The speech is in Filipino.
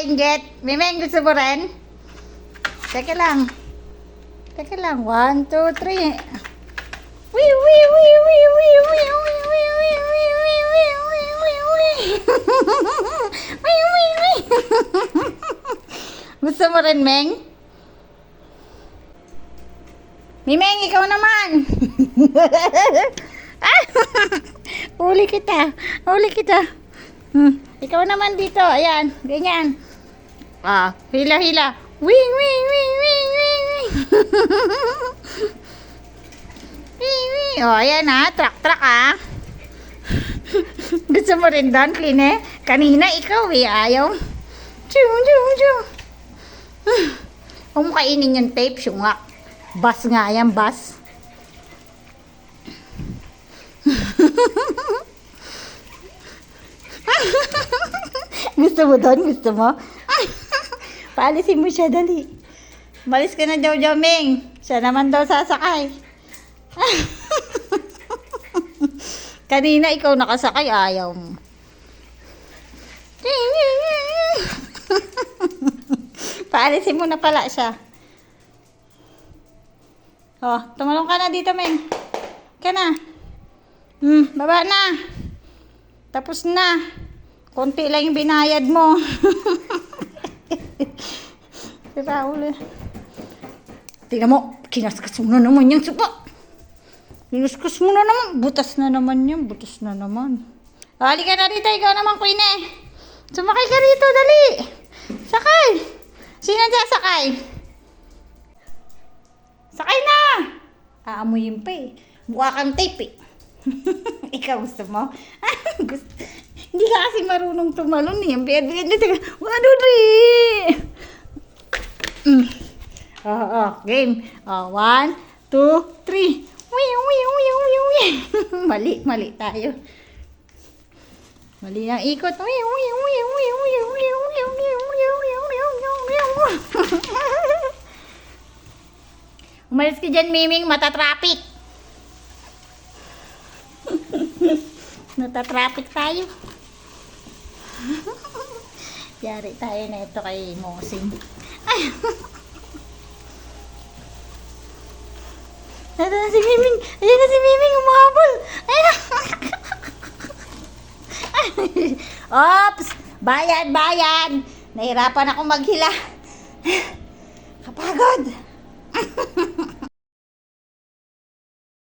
Inggit. Mimeng, gusto mo rin? Teka lang. Teka lang. 1, 2, 3. Wee, wee, wee, wee, wee, wee, wee, wee, wee, wee, wee, wee, wee, wee, wee. Wee, wee, wee. Gusto mo rin, Meng? Mimeng, ikaw naman. Uli kita. Uli kita. Ikaw naman dito. Ayan. Ganyan. Hila, hila. Wing, wing, wing, wing, wing, wing. Wing, wing. Ayan Truck, truck Gusto mo rin doon, Kline? Kanina ikaw ayaw. Chung, chung, chung. Huwag mo kainin yung tape, syungak. Bus nga yan, bus. Gusto mo doon? Gusto mo? Paalisin mo siya, dali. Malis ka na daw, Ming. Siya naman daw sasakay. Kanina ikaw nakasakay, ayaw mo. Paalisin mo na pala siya. Tumalong ka na dito, Ming. Ka na. Baba na. Tapos na. Konti lang yung binayad mo. Sira ulo. Tingnan mo, kinaskas mo na naman yung supa. Kinaskas mo na naman. Butas na naman yan. Butas na naman. Halika na rito. Ikaw naman, Queen eh. Sumakay ka rito, dali. Sakay. Sino dyan sakay? Sakay na. Aamuyin pa eh. Mukha kang tape eh. Ikaw gusto mo? Hindi ka kasi marunong tumalon eh. Game. 1, 2, 3. Mali tayo. Mali ang ikot. Umalis ka dyan, Miming. Matatraffic. Natatraffic tayo. Yari tayo na ito kay Mosing. Ayan na si Miming. Ayan na si Miming. Umahabol. Ayan na. Ops. Bayad. Nahirapan ako maghila. Kapagod.